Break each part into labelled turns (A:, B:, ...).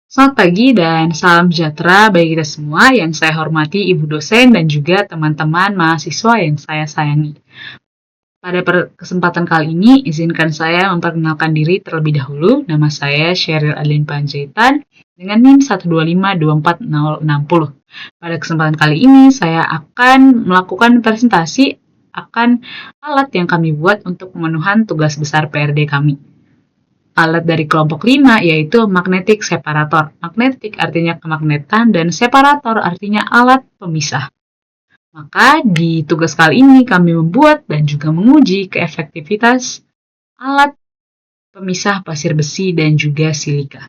A: Selamat pagi dan salam sejahtera bagi kita semua yang saya hormati Ibu dosen dan juga teman-teman mahasiswa yang saya sayangi. Pada kesempatan kali ini, izinkan saya memperkenalkan diri terlebih dahulu. Nama saya Sheryl Adeline Panjaitan dengan NIM 125246060. Pada kesempatan kali ini, saya akan melakukan presentasi akan alat yang kami buat untuk pemenuhan tugas besar PRD kami. Alat dari kelompok 5 yaitu magnetic separator. Magnetic artinya kemagnetan dan separator artinya alat pemisah. Maka di tugas kali ini kami membuat dan juga menguji keefektivitas alat pemisah pasir besi dan juga silika.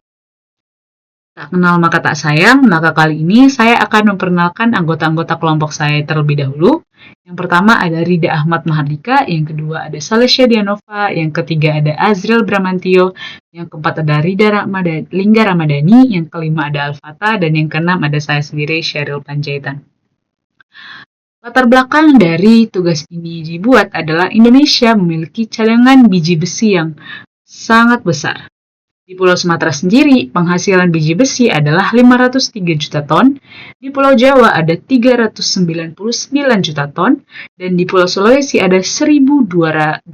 A: Tak kenal maka tak sayang, maka kali ini saya akan memperkenalkan anggota-anggota kelompok saya terlebih dahulu. Yang pertama ada Rida Ahmad Mahardika, yang kedua ada Salesya Dianova, yang ketiga ada Azril Bramantio, yang keempat ada Lingga Ramadhani, yang kelima ada Alfata, dan yang keenam ada saya sendiri, Sheryl Panjaitan. Latar belakang dari tugas ini dibuat adalah Indonesia memiliki cadangan biji besi yang sangat besar. Di Pulau Sumatera sendiri, penghasilan biji besi adalah 503 juta ton, di Pulau Jawa ada 399 juta ton, dan di Pulau Sulawesi ada 1.228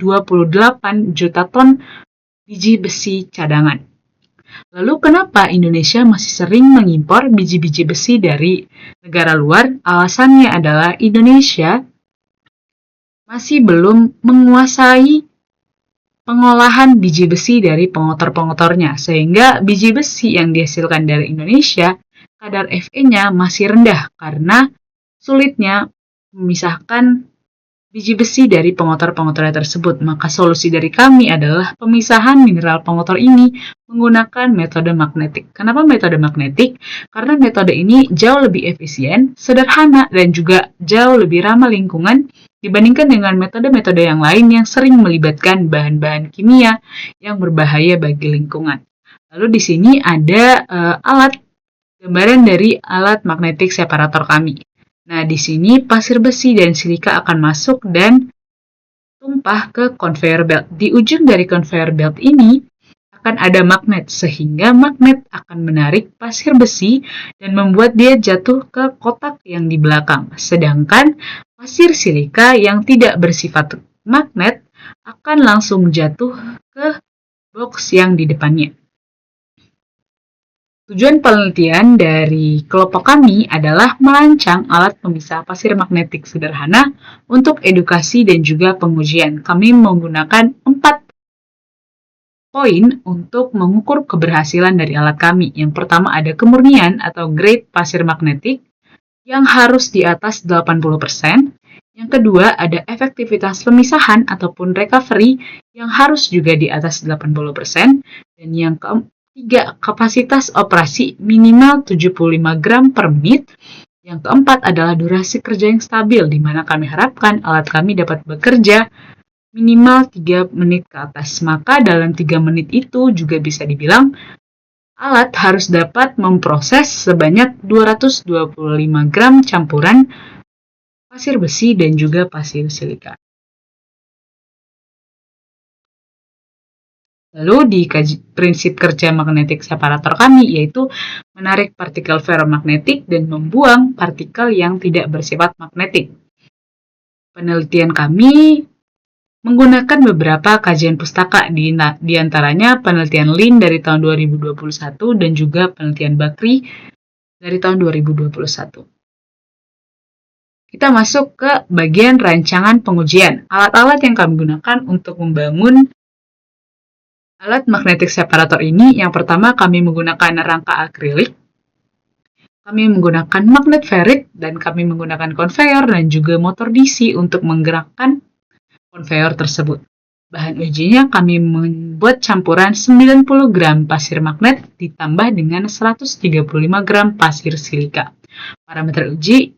A: juta ton biji besi cadangan. Lalu kenapa Indonesia masih sering mengimpor biji-biji besi dari negara luar? Alasannya adalah Indonesia masih belum menguasai pengolahan biji besi dari pengotor-pengotornya, sehingga biji besi yang dihasilkan dari Indonesia, kadar Fe-nya masih rendah karena sulitnya memisahkan biji besi dari pengotor-pengotornya tersebut. Maka solusi dari kami adalah pemisahan mineral pengotor ini menggunakan metode magnetik. Kenapa metode magnetik? Karena metode ini jauh lebih efisien, sederhana, dan juga jauh lebih ramah lingkungan dibandingkan dengan metode-metode yang lain yang sering melibatkan bahan-bahan kimia yang berbahaya bagi lingkungan. Lalu di sini ada gambaran dari alat magnetic separator kami. Nah, di sini pasir besi dan silika akan masuk dan tumpah ke conveyor belt. Di ujung dari conveyor belt ini akan ada magnet, sehingga magnet akan menarik pasir besi dan membuat dia jatuh ke kotak yang di belakang. Sedangkan pasir silika yang tidak bersifat magnet akan langsung jatuh ke box yang di depannya. Tujuan penelitian dari kelompok kami adalah merancang alat pemisah pasir magnetik sederhana untuk edukasi dan juga pengujian. Kami menggunakan 4 poin untuk mengukur keberhasilan dari alat kami. Yang pertama ada kemurnian atau grade pasir magnetik yang harus di atas 80%. Yang kedua ada efektivitas pemisahan ataupun recovery yang harus juga di atas 80%. Dan yang keempat, kapasitas operasi minimal 75 gram per menit. Yang keempat adalah durasi kerja yang stabil, di mana kami harapkan alat kami dapat bekerja minimal 3 menit ke atas. Maka dalam 3 menit itu juga bisa dibilang alat harus dapat memproses sebanyak 225 gram campuran pasir besi dan juga pasir silika. Lalu di prinsip kerja magnetic separator kami yaitu menarik partikel ferromagnetik dan membuang partikel yang tidak bersifat magnetik. Penelitian kami menggunakan beberapa kajian pustaka, di antaranya penelitian Lin dari tahun 2021 dan juga penelitian Bakri dari tahun 2021. Kita masuk ke bagian rancangan pengujian. Alat-alat yang kami gunakan untuk membangun alat magnetic separator ini, yang pertama kami menggunakan rangka akrilik, kami menggunakan magnet ferrit, dan kami menggunakan konveyor dan juga motor DC untuk menggerakkan konveyor tersebut. Bahan ujinya kami membuat campuran 90 gram pasir magnet ditambah dengan 135 gram pasir silika. Parameter uji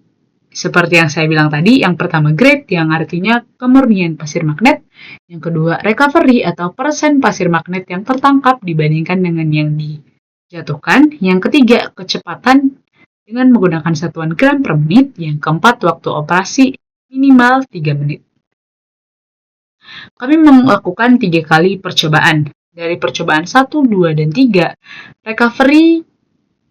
A: seperti yang saya bilang tadi, yang pertama grade yang artinya kemurnian pasir magnet, yang kedua recovery atau persen pasir magnet yang tertangkap dibandingkan dengan yang dijatuhkan, yang ketiga kecepatan dengan menggunakan satuan gram per menit, yang keempat waktu operasi minimal 3 menit. Kami melakukan 3 kali percobaan. Dari percobaan 1, 2, dan 3, recovery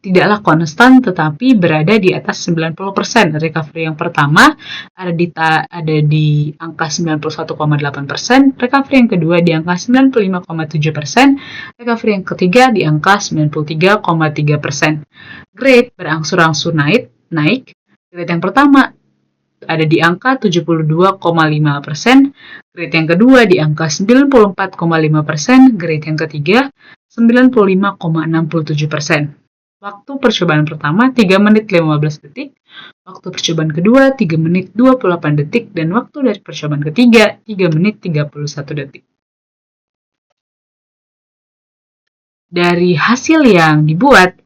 A: tidaklah konstan tetapi berada di atas 90%. Recovery yang pertama ada di angka 91,8%, recovery yang kedua di angka 95,7%, recovery yang ketiga di angka 93,3%. Grade berangsur-angsur naik. Grade yang pertama ada di angka 72,5%, grade yang kedua di angka 94,5%, grade yang ketiga 95,67%. Waktu percobaan pertama 3 menit 15 detik, waktu percobaan kedua 3 menit 28 detik, dan waktu dari percobaan ketiga 3 menit 31 detik. Dari hasil yang dibuat,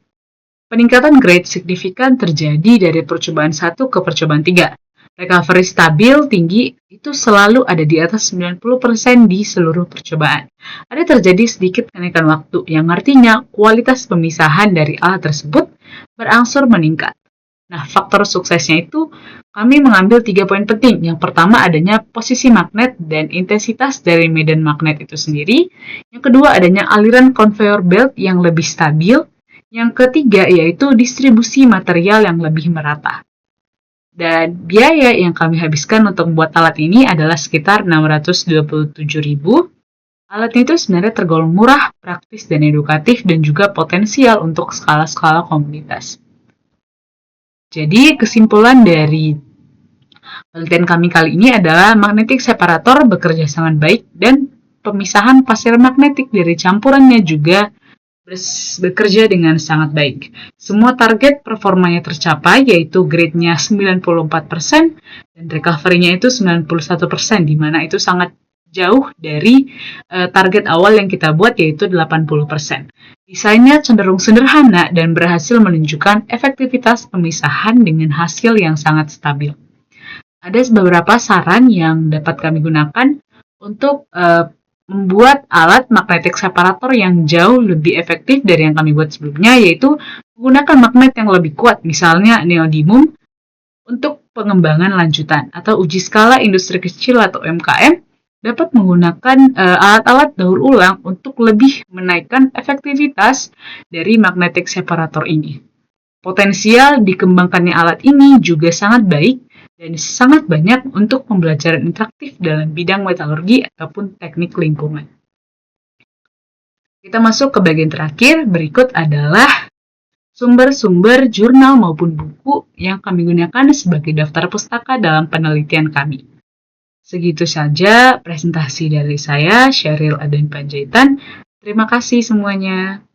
A: peningkatan grade signifikan terjadi dari percobaan 1 ke percobaan 3. Recovery stabil tinggi itu selalu ada di atas 90% di seluruh percobaan. Ada terjadi sedikit kenaikan waktu, yang artinya kualitas pemisahan dari alat tersebut berangsur meningkat. Nah, faktor suksesnya itu kami mengambil 3 poin penting. Yang pertama adanya posisi magnet dan intensitas dari medan magnet itu sendiri. Yang kedua adanya aliran conveyor belt yang lebih stabil. Yang ketiga yaitu distribusi material yang lebih merata. Dan biaya yang kami habiskan untuk membuat alat ini adalah sekitar 627.000. Alatnya itu sebenarnya tergolong murah, praktis, dan edukatif, dan juga potensial untuk skala-skala komunitas. Jadi kesimpulan dari penelitian kami kali ini adalah magnetic separator bekerja sangat baik, dan pemisahan pasir magnetik dari campurannya juga bekerja dengan sangat baik. Semua target performanya tercapai, yaitu grade-nya 94% dan recovery-nya itu 91%, di mana itu sangat jauh dari target awal yang kita buat, yaitu 80%. Desainnya cenderung sederhana dan berhasil menunjukkan efektivitas pemisahan dengan hasil yang sangat stabil. Ada beberapa saran yang dapat kami gunakan untuk membuat alat magnetic separator yang jauh lebih efektif dari yang kami buat sebelumnya, yaitu menggunakan magnet yang lebih kuat, misalnya neodymium, untuk pengembangan lanjutan, atau uji skala industri kecil atau UMKM dapat menggunakan alat-alat daur ulang untuk lebih menaikkan efektivitas dari magnetic separator ini. Potensial dikembangkannya alat ini juga sangat baik dan sangat banyak untuk pembelajaran interaktif dalam bidang metalurgi ataupun teknik lingkungan. Kita masuk ke bagian terakhir. Berikut adalah sumber-sumber jurnal maupun buku yang kami gunakan sebagai daftar pustaka dalam penelitian kami. Segitu saja presentasi dari saya, Sheryl Aden Panjaitan. Terima kasih semuanya.